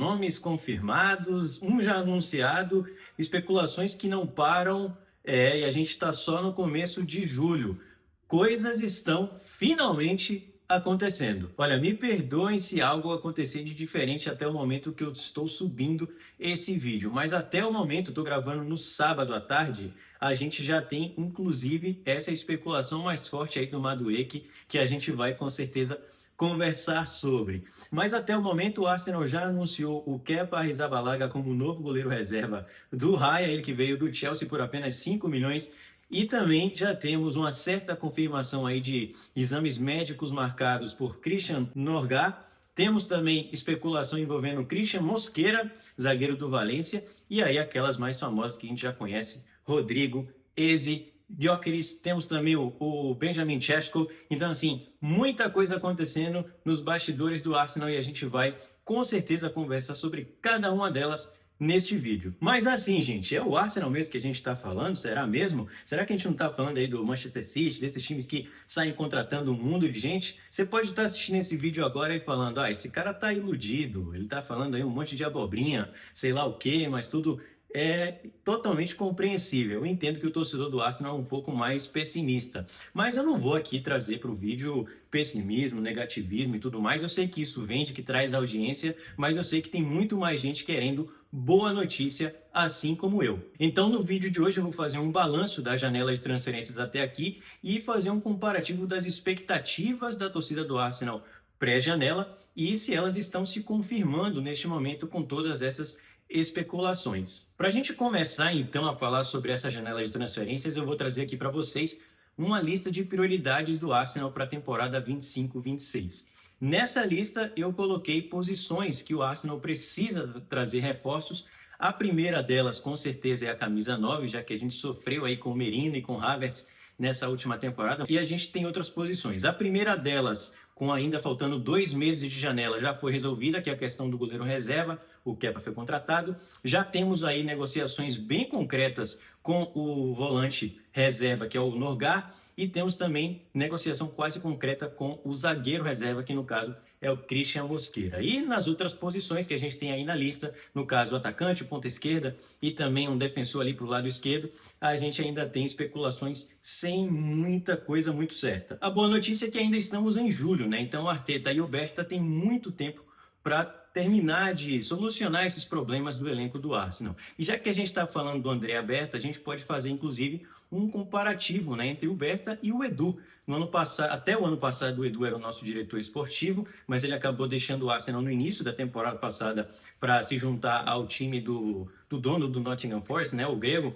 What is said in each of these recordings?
nomes confirmados, um já anunciado, especulações que não param, e a gente está só no começo de julho. Coisas estão finalmente acontecendo. Olha, me perdoem se algo acontecer de diferente até o momento que eu estou subindo esse vídeo, mas até o momento, estou gravando no sábado à tarde, a gente já tem inclusive essa especulação mais forte aí do Madueke, que a gente vai com certeza conversar sobre. Mas até o momento o Arsenal já anunciou o Kepa Arrizabalaga como novo goleiro reserva do Raya, ele que veio do Chelsea por apenas 5 milhões. E também já temos uma certa confirmação aí de exames médicos marcados por Christian Norgard. Temos também especulação envolvendo Christian Mosquera, zagueiro do Valência, e aí aquelas mais famosas que a gente já conhece, Rodrigo, Eze, Gyökeres, temos também o Benjamin Šeško. Então, assim, muita coisa acontecendo nos bastidores do Arsenal e a gente vai, com certeza, conversar sobre cada uma delas neste vídeo. Mas assim, gente, é o Arsenal mesmo que a gente está falando? Será mesmo? Será que a gente não está falando aí do Manchester City, desses times que saem contratando um mundo de gente? Você pode estar assistindo esse vídeo agora e falando, esse cara tá iludido, ele tá falando aí um monte de abobrinha, sei lá o quê, mas tudo é totalmente compreensível. Eu entendo que o torcedor do Arsenal é um pouco mais pessimista, mas eu não vou aqui trazer para o vídeo pessimismo, negativismo e tudo mais. Eu sei que isso vende, que traz audiência, mas eu sei que tem muito mais gente querendo boa notícia, assim como eu. Então, no vídeo de hoje eu vou fazer um balanço da janela de transferências até aqui e fazer um comparativo das expectativas da torcida do Arsenal pré-janela e se elas estão se confirmando neste momento com todas essas especulações. Para a gente começar então a falar sobre essa janela de transferências, eu vou trazer aqui para vocês uma lista de prioridades do Arsenal para a temporada 25-26. Nessa lista eu coloquei posições que o Arsenal precisa trazer reforços. A primeira delas com certeza é a camisa 9, já que a gente sofreu aí com o Merino e com o Havertz nessa última temporada. E a gente tem outras posições. A primeira delas, com ainda faltando 2 meses de janela, já foi resolvida, que é a questão do goleiro reserva. O Kepa foi contratado. Já temos aí negociações bem concretas com o volante reserva, que é o Norgard, e temos também negociação quase concreta com o zagueiro reserva, que no caso é o Christian Mosquera. E nas outras posições que a gente tem aí na lista, no caso o atacante, ponta esquerda e também um defensor ali para o lado esquerdo, a gente ainda tem especulações sem muita coisa muito certa. A boa notícia é que ainda estamos em julho, né? Então o Arteta e o Berta têm muito tempo para terminar de solucionar esses problemas do elenco do Arsenal. E já que a gente está falando do Andrea Berta, a gente pode fazer inclusive um comparativo, né, entre o Berta e o Edu. No ano passado, até o ano passado o Edu era o nosso diretor esportivo, mas ele acabou deixando o Arsenal no início da temporada passada para se juntar ao time do dono do Nottingham Forest, né, o grego.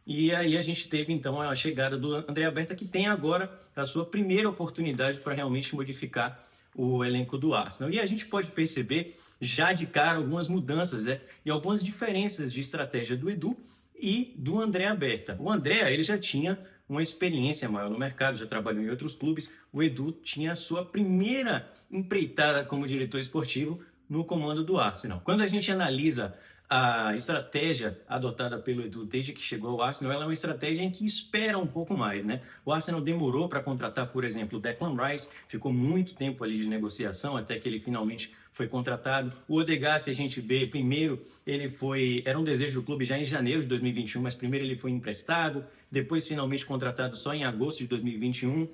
E aí a gente teve então a chegada do Andrea Berta, que tem agora a sua primeira oportunidade para realmente modificar o elenco do Arsenal. E a gente pode perceber já de cara algumas mudanças, e algumas diferenças de estratégia do Edu e do Andrea Berta. O Andrea, ele já tinha uma experiência maior no mercado, já trabalhou em outros clubes. O Edu tinha a sua primeira empreitada como diretor esportivo no comando do Arsenal. Quando a gente analisa a estratégia adotada pelo Edu desde que chegou ao Arsenal, ela é uma estratégia em que espera um pouco mais, né? O Arsenal demorou para contratar, por exemplo, o Declan Rice, ficou muito tempo ali de negociação até que ele finalmente foi contratado. O Odegaard, se a gente vê, primeiro era um desejo do clube já em janeiro de 2021, mas primeiro ele foi emprestado, depois finalmente contratado só em agosto de 2021,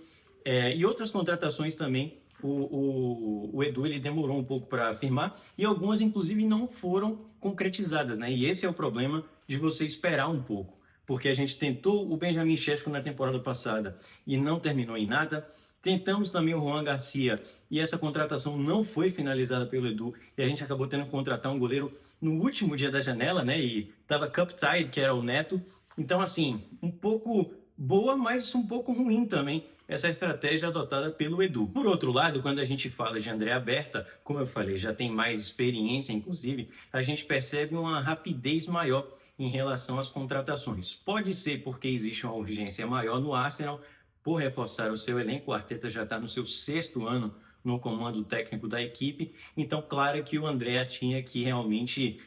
e outras contratações também. O Edu ele demorou um pouco para firmar e algumas inclusive não foram concretizadas, né? E esse é o problema de você esperar um pouco, porque a gente tentou o Benjamin Šeško na temporada passada e não terminou em nada. Tentamos também o Juan Garcia e essa contratação não foi finalizada pelo Edu e a gente acabou tendo que contratar um goleiro no último dia da janela, né? E tava cup-tied, que era o Neto. Então, assim, um pouco boa, mas um pouco ruim também essa estratégia adotada pelo Edu. Por outro lado, quando a gente fala de Andrea Berta, como eu falei, já tem mais experiência, inclusive, a gente percebe uma rapidez maior em relação às contratações. Pode ser porque existe uma urgência maior no Arsenal por reforçar o seu elenco. O Arteta já está no seu 6º ano no comando técnico da equipe, então claro que o Andrea tinha que realmente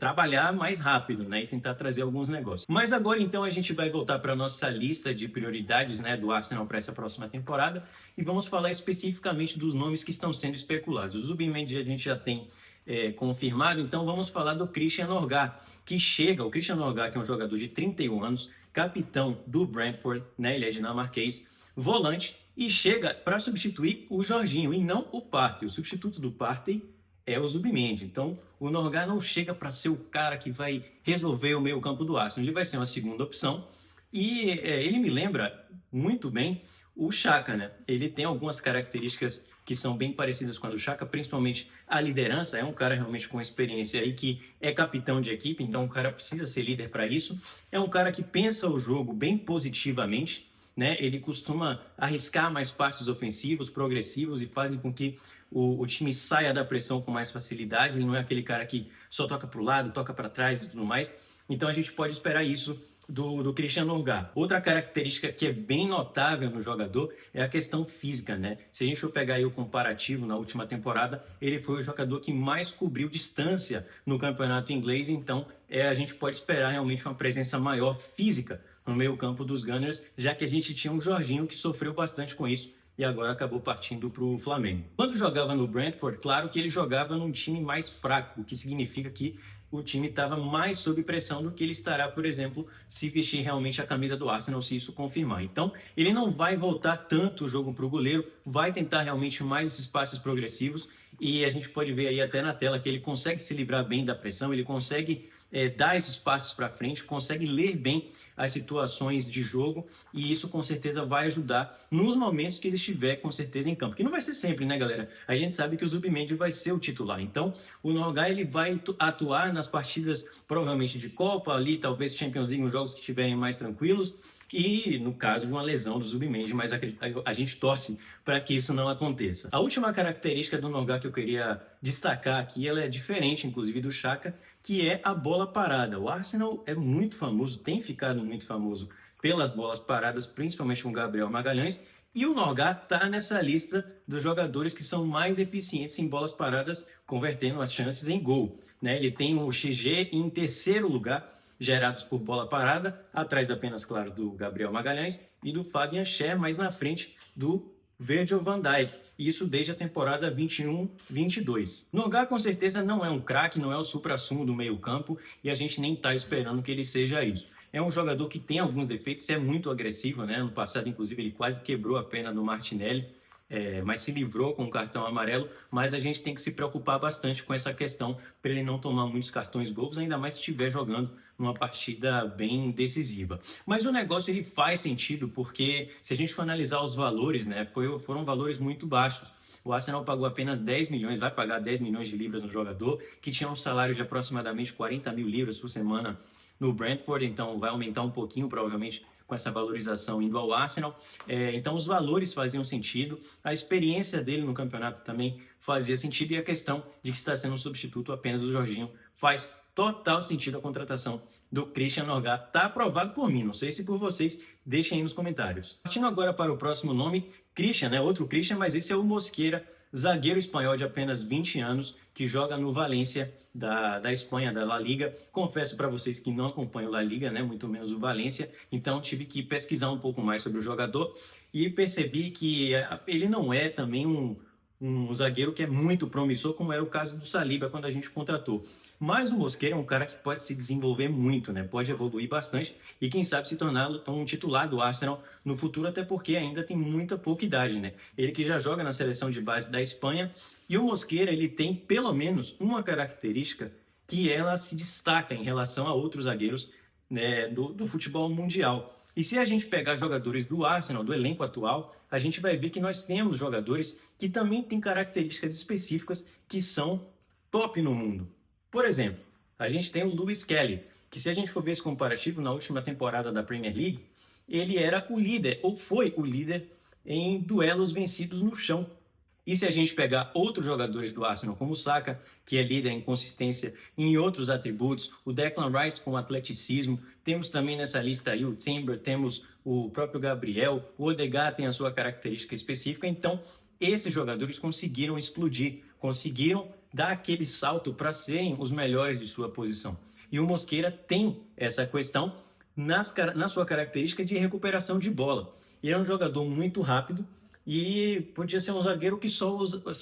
trabalhar mais rápido, né, e tentar trazer alguns negócios. Mas agora então a gente vai voltar para a nossa lista de prioridades, né, do Arsenal para essa próxima temporada e vamos falar especificamente dos nomes que estão sendo especulados. O Zubimendi a gente já tem confirmado, então vamos falar do Christian Norgard, que chega, o Christian Norgard, que é um jogador de 31 anos, capitão do Brentford, né, ele é dinamarquês, volante, e chega para substituir o Jorginho, e não o Partey. O substituto do Partey é o Zubimendi. Então, o Norgard não chega para ser o cara que vai resolver o meio-campo do Arsenal. Ele vai ser uma segunda opção. E ele me lembra muito bem o Xhaka, né? Ele tem algumas características que são bem parecidas com a do Xhaka, principalmente a liderança. É um cara realmente com experiência aí, que é capitão de equipe, então o cara precisa ser líder para isso. É um cara que pensa o jogo bem positivamente, né? Ele costuma arriscar mais passes ofensivos, progressivos, e fazem com que o time saia da pressão com mais facilidade. Ele não é aquele cara que só toca para o lado, toca para trás e tudo mais. Então a gente pode esperar isso do Christian Norgard. Outra característica que é bem notável no jogador é a questão física, né? Se a gente for pegar aí o comparativo na última temporada, ele foi o jogador que mais cobriu distância no campeonato inglês, então a gente pode esperar realmente uma presença maior física no meio-campo dos Gunners, já que a gente tinha um Jorginho que sofreu bastante com isso e agora acabou partindo para o Flamengo. Quando jogava no Brentford, claro que ele jogava num time mais fraco, o que significa que o time estava mais sob pressão do que ele estará, por exemplo, se vestir realmente a camisa do Arsenal, se isso confirmar. Então, ele não vai voltar tanto o jogo para o goleiro, vai tentar realmente mais esses passes progressivos, e a gente pode ver aí até na tela que ele consegue se livrar bem da pressão, ele consegue dar esses passos para frente, consegue ler bem as situações de jogo, e isso com certeza vai ajudar nos momentos que ele estiver com certeza em campo, que não vai ser sempre, né, galera? A gente sabe que o Zubimendi vai ser o titular, então o Norgard ele vai atuar nas partidas provavelmente de Copa, ali talvez Champions League, nos jogos que estiverem mais tranquilos, e no caso de uma lesão do Zubimendi, mas a gente torce para que isso não aconteça. A última característica do Norgard que eu queria destacar aqui, ela é diferente inclusive do Xhaka, que é a bola parada. O Arsenal é muito famoso, tem ficado muito famoso pelas bolas paradas, principalmente com o Gabriel Magalhães, e o Norgard está nessa lista dos jogadores que são mais eficientes em bolas paradas, convertendo as chances em gol, né? Ele tem o XG em terceiro lugar, gerados por bola parada, atrás apenas, claro, do Gabriel Magalhães e do Fabian Schär, mas na frente do Virgil van Dijk, isso desde a temporada 21-22. Norgard com certeza não é um craque, não é o supra-sumo do meio campo, e a gente nem está esperando que ele seja isso. É um jogador que tem alguns defeitos, é muito agressivo, né? No passado, inclusive, ele quase quebrou a perna do Martinelli, mas se livrou com o cartão amarelo. Mas a gente tem que se preocupar bastante com essa questão para ele não tomar muitos cartões gols, ainda mais se estiver jogando numa partida bem decisiva. Mas o negócio ele faz sentido, porque se a gente for analisar os valores, né, foram valores muito baixos. O Arsenal pagou apenas 10 milhões, vai pagar 10 milhões de libras no jogador, que tinha um salário de aproximadamente 40 mil libras por semana no Brentford, então vai aumentar um pouquinho provavelmente com essa valorização indo ao Arsenal. Então os valores faziam sentido, a experiência dele no campeonato também fazia sentido, e a questão de que está sendo um substituto apenas do Jorginho faz total sentido a contratação do Christian Norgard. Está aprovado por mim, não sei se por vocês, deixem aí nos comentários. Partindo agora para o próximo nome, Christian, né? Outro Christian, mas esse é o Mosquera, zagueiro espanhol de apenas 20 anos, que joga no Valência da Espanha, da La Liga. Confesso para vocês que não acompanho La Liga, né? Muito menos o Valência, então tive que pesquisar um pouco mais sobre o jogador e percebi que ele não é também um zagueiro que é muito promissor, como era o caso do Saliba quando a gente contratou. Mas o Mosquera é um cara que pode se desenvolver muito, né? Pode evoluir bastante e quem sabe se tornar um titular do Arsenal no futuro, até porque ainda tem muita pouca idade, né? Ele que já joga na seleção de base da Espanha, e o Mosquera ele tem pelo menos uma característica que ela se destaca em relação a outros zagueiros, né, do futebol mundial. E se a gente pegar jogadores do Arsenal, do elenco atual, a gente vai ver que nós temos jogadores que também têm características específicas que são top no mundo. Por exemplo, a gente tem o Lewis Kelly, que se a gente for ver esse comparativo na última temporada da Premier League, ele era o líder, ou foi o líder, em duelos vencidos no chão. E se a gente pegar outros jogadores do Arsenal, como o Saka, que é líder em consistência em outros atributos, o Declan Rice com atleticismo, temos também nessa lista aí o Timber, temos o próprio Gabriel, o Odegaard tem a sua característica específica, então esses jogadores conseguiram explodir, conseguiram dar aquele salto para serem os melhores de sua posição. E o Mosquera tem essa questão na sua característica de recuperação de bola. Ele é um jogador muito rápido, e podia ser um zagueiro que só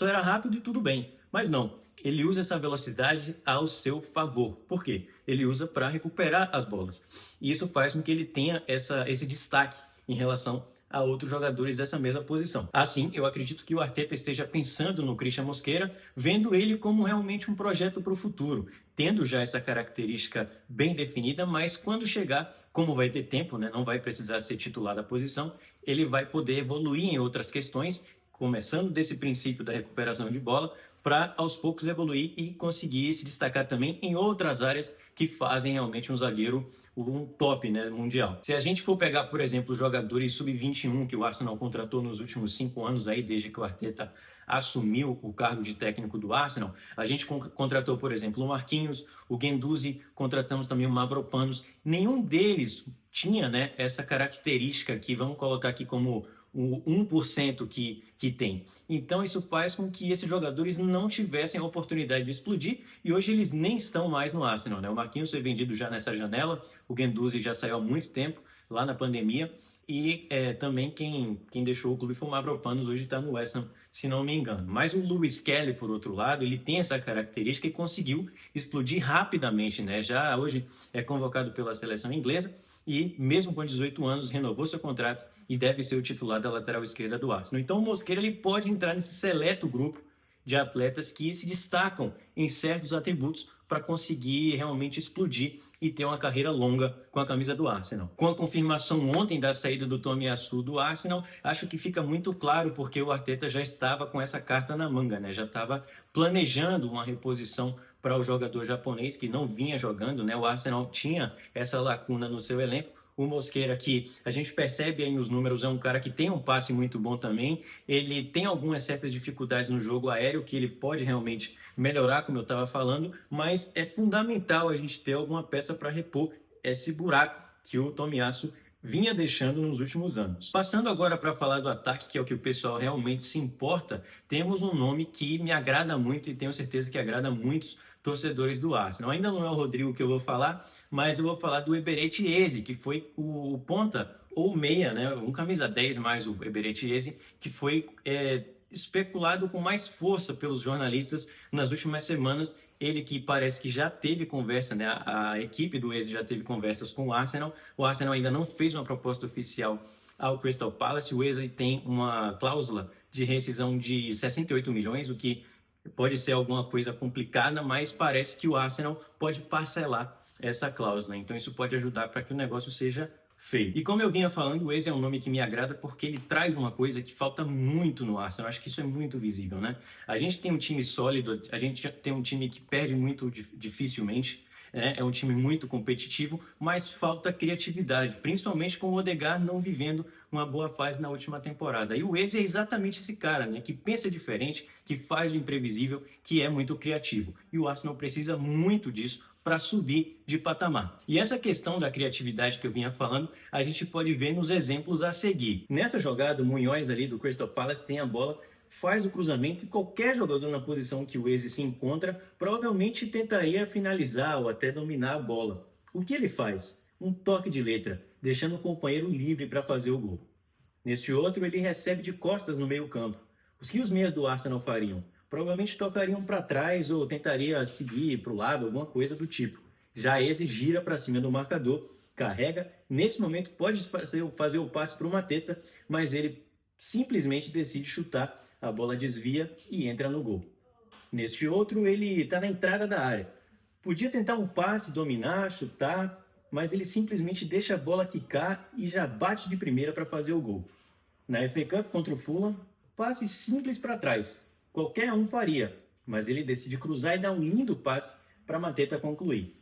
era rápido e tudo bem. Mas não, ele usa essa velocidade ao seu favor. Por quê? Ele usa para recuperar as bolas. E isso faz com que ele tenha esse destaque em relação a outros jogadores dessa mesma posição. Assim, eu acredito que o Arteta esteja pensando no Christian Mosquera, vendo ele como realmente um projeto para o futuro, tendo já essa característica bem definida, mas quando chegar, como vai ter tempo, né, não vai precisar ser titular da posição, ele vai poder evoluir em outras questões, começando desse princípio da recuperação de bola, para aos poucos evoluir e conseguir se destacar também em outras áreas que fazem realmente um zagueiro um top, né, mundial. Se a gente for pegar, por exemplo, os jogadores sub-21 que o Arsenal contratou nos últimos 5 anos, aí, desde que o Arteta assumiu o cargo de técnico do Arsenal, a gente contratou, por exemplo, o Marquinhos, o Guendouzi, contratamos também o Mavropanos. Nenhum deles tinha, né, essa característica que vamos colocar aqui como o 1% que tem. Então isso faz com que esses jogadores não tivessem a oportunidade de explodir e hoje eles nem estão mais no Arsenal, né? O Marquinhos foi vendido já nessa janela, o Guendouzi já saiu há muito tempo, lá na pandemia, e também quem deixou o clube foi o Mavropanos, hoje está no West Ham, se não me engano. Mas o Lewis Kelly, por outro lado, ele tem essa característica e conseguiu explodir rapidamente, né? Já hoje é convocado pela seleção inglesa e mesmo com 18 anos renovou seu contrato e deve ser o titular da lateral esquerda do Arsenal. Então o Mosquera ele pode entrar nesse seleto grupo de atletas que se destacam em certos atributos para conseguir realmente explodir e ter uma carreira longa com a camisa do Arsenal. Com a confirmação ontem da saída do Tomiyasu do Arsenal, acho que fica muito claro porque o Arteta já estava com essa carta na manga, né? Já estava planejando uma reposição para o jogador japonês que não vinha jogando, né? O Arsenal tinha essa lacuna no seu elenco. O Mosquera, que a gente percebe aí nos números, é um cara que tem um passe muito bom também. Ele tem algumas certas dificuldades no jogo aéreo, que ele pode realmente melhorar, como eu estava falando, mas é fundamental a gente ter alguma peça para repor esse buraco que o Tomiyasu vinha deixando nos últimos anos. Passando agora para falar do ataque, que é o que o pessoal realmente se importa, temos um nome que me agrada muito e tenho certeza que agrada muitos torcedores do Arsenal. Ainda não é o Rodrigo que eu vou falar, mas eu vou falar do Eberechi Eze, que foi o ponta ou meia, né? Um camisa 10 mais o Eberechi Eze, que foi especulado com mais força pelos jornalistas nas últimas semanas. Ele que parece que já teve conversa, né? A equipe do Eze já teve conversas com o Arsenal. O Arsenal ainda não fez uma proposta oficial ao Crystal Palace. O Eze tem uma cláusula de rescisão de 68 milhões, o que pode ser alguma coisa complicada, mas parece que o Arsenal pode parcelar essa cláusula. Então isso pode ajudar para que o negócio seja feito. E como eu vinha falando, o Eze é um nome que me agrada porque ele traz uma coisa que falta muito no Arsenal. Eu acho que isso é muito visível, né? A gente tem um time sólido, a gente tem um time que perde muito dificilmente, né? É um time muito competitivo, mas falta criatividade, principalmente com o Odegaard não vivendo uma boa fase na última temporada. E o Eze é exatamente esse cara, né? Que pensa diferente, que faz o imprevisível, que é muito criativo. E o Arsenal precisa muito disso para subir de patamar. E essa questão da criatividade que eu vinha falando, a gente pode ver nos exemplos a seguir. Nessa jogada, o Munhoz ali do Crystal Palace tem a bola, faz o cruzamento e qualquer jogador na posição que o Eze se encontra provavelmente tentaria finalizar ou até dominar a bola. O que ele faz? Um toque de letra, deixando o companheiro livre para fazer o gol. Neste outro, ele recebe de costas no meio-campo. O que os meias do Arsenal fariam? Provavelmente tocariam para trás ou tentaria seguir para o lado, alguma coisa do tipo. Já Eze gira para cima do marcador, carrega, nesse momento pode fazer o passe para o Mateta, mas ele simplesmente decide chutar, a bola desvia e entra no gol. Neste outro, ele está na entrada da área. Podia tentar um passe, dominar, chutar, mas ele simplesmente deixa a bola quicar e já bate de primeira para fazer o gol. Na FA Cup contra o Fulham, passe simples para trás. Qualquer um faria, mas ele decide cruzar e dar um lindo passe para Mateta concluir.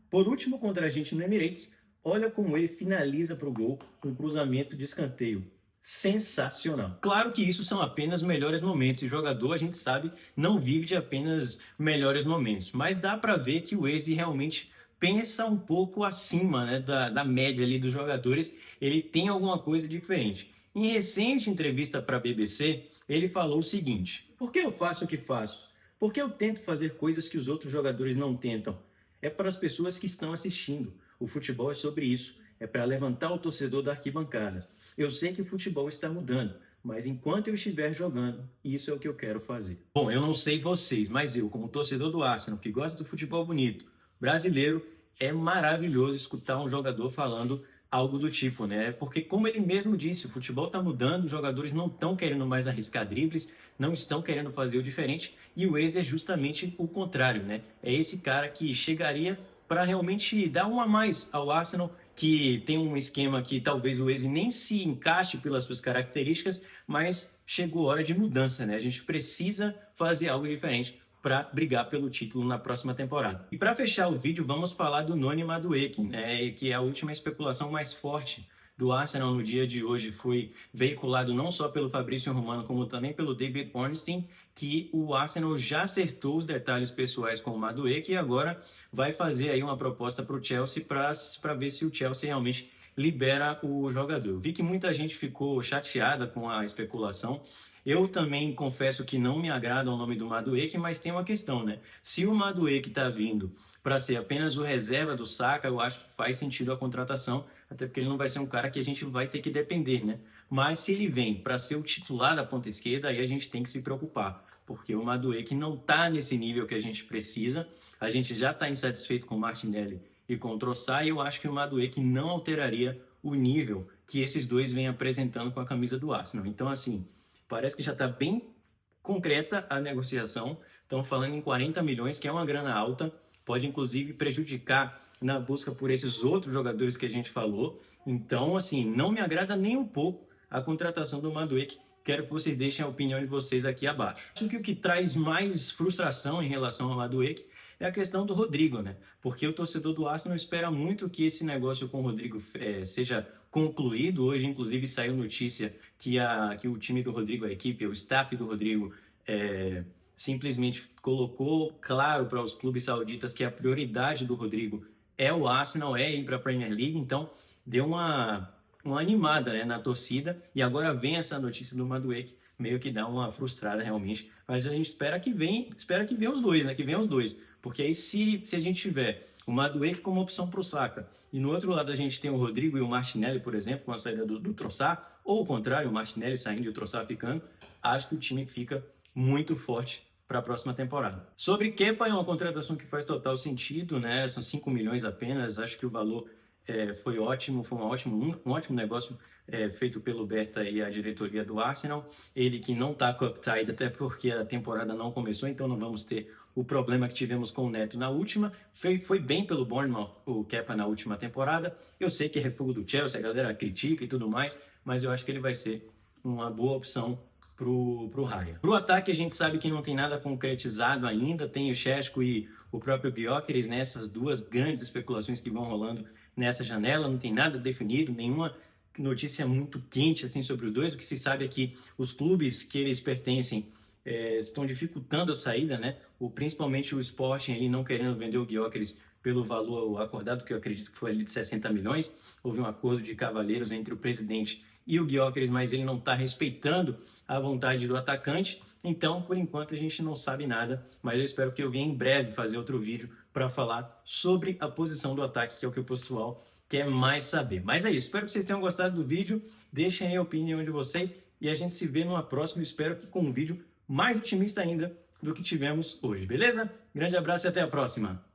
Por último, contra a gente no Emirates, olha como ele finaliza para o gol um cruzamento de escanteio. Sensacional. Claro que isso são apenas melhores momentos, e jogador, a gente sabe, não vive de apenas melhores momentos, mas dá para ver que o Eze realmente pensa um pouco acima, né, da média ali dos jogadores, ele tem alguma coisa diferente. Em recente entrevista para a BBC, ele falou o seguinte: por que eu faço o que faço? Porque eu tento fazer coisas que os outros jogadores não tentam. É para as pessoas que estão assistindo. O futebol é sobre isso. É para levantar o torcedor da arquibancada. Eu sei que o futebol está mudando, mas enquanto eu estiver jogando, isso é o que eu quero fazer. Bom, eu não sei vocês, mas eu, como torcedor do Arsenal, que gosta do futebol bonito, brasileiro, é maravilhoso escutar um jogador falando algo do tipo, né? Porque como ele mesmo disse, o futebol está mudando, os jogadores não estão querendo mais arriscar dribles, não estão querendo fazer o diferente, e o Eze é justamente o contrário, né? É esse cara que chegaria para realmente dar um a mais ao Arsenal, que tem um esquema que talvez o Eze nem se encaixe pelas suas características, mas chegou a hora de mudança, né? A gente precisa fazer algo diferente para brigar pelo título na próxima temporada. E para fechar o vídeo, vamos falar do Noni Madueke, né, que é a última especulação mais forte do Arsenal no dia de hoje. Foi veiculado não só pelo Fabrício Romano, como também pelo David Ornstein, que o Arsenal já acertou os detalhes pessoais com o Madueke e agora vai fazer aí uma proposta para o Chelsea para ver se o Chelsea realmente libera o jogador. Eu vi que muita gente ficou chateada com a especulação. Eu também confesso que não me agrada o nome do Madueke, mas tem uma questão, né? Se o Madueke está vindo para ser apenas o reserva do Saka, eu acho que faz sentido a contratação, até porque ele não vai ser um cara que a gente vai ter que depender, né? Mas se ele vem para ser o titular da ponta esquerda, aí a gente tem que se preocupar, porque o Madueke não está nesse nível que a gente precisa, a gente já está insatisfeito com o Martinelli e com o Trossard, e eu acho que o Madueke não alteraria o nível que esses dois vêm apresentando com a camisa do Arsenal. Então, assim, parece que já está bem concreta a negociação. Estão falando em 40 milhões, que é uma grana alta. Pode, inclusive, prejudicar na busca por esses outros jogadores que a gente falou. Então, assim, não me agrada nem um pouco a contratação do Madueke. Quero que vocês deixem a opinião de vocês aqui abaixo. Acho que o que traz mais frustração em relação ao Madueke é a questão do Rodrigo, né? Porque o torcedor do Arsenal espera muito que esse negócio com o Rodrigo seja concluído. Hoje, inclusive, saiu notícia que o time do Rodrigo, a equipe, o staff do Rodrigo, simplesmente colocou claro para os clubes sauditas que a prioridade do Rodrigo é o Arsenal, é ir para a Premier League. Então, deu uma animada, né, na torcida. E agora vem essa notícia do Madueke, meio que dá uma frustrada realmente. Mas a gente espera que venham os dois, né? Que venham os dois. Porque aí se a gente tiver o Madueke como opção para o Saka, e no outro lado a gente tem o Rodrigo e o Martinelli, por exemplo, com a saída do Trossard, ou o contrário, o Martinelli saindo e o Trossard ficando, acho que o time fica muito forte para a próxima temporada. Sobre Kepa, é uma contratação que faz total sentido, né? São 5 milhões apenas, acho que o valor foi ótimo, foi um ótimo negócio feito pelo Berta e a diretoria do Arsenal. Ele que não está cup-tied, até porque a temporada não começou, então não vamos ter o problema que tivemos com o Neto na última. Foi bem pelo Bournemouth, o Kepa, na última temporada. Eu sei que é refúgio do Chelsea, a galera critica e tudo mais, mas eu acho que ele vai ser uma boa opção pro Raya. Pro ataque, a gente sabe que não tem nada concretizado ainda, tem o Šeško e o próprio Gyökeres, né? Essas duas grandes especulações que vão rolando nessa janela, não tem nada definido, nenhuma notícia muito quente assim sobre os dois. O que se sabe é que os clubes que eles pertencem estão dificultando a saída, né? Principalmente o Sporting ali não querendo vender o Gyökeres pelo valor acordado, que eu acredito que foi ali de 60 milhões. Houve um acordo de cavalheiros entre o presidente e o Gyökeres, mas ele não está respeitando a vontade do atacante. Então, por enquanto, a gente não sabe nada, mas eu espero que eu venha em breve fazer outro vídeo para falar sobre a posição do ataque, que é o que o pessoal quer mais saber. Mas é isso, espero que vocês tenham gostado do vídeo, deixem aí a opinião de vocês e a gente se vê numa próxima, espero que com um vídeo mais otimista ainda do que tivemos hoje, beleza? Grande abraço e até a próxima!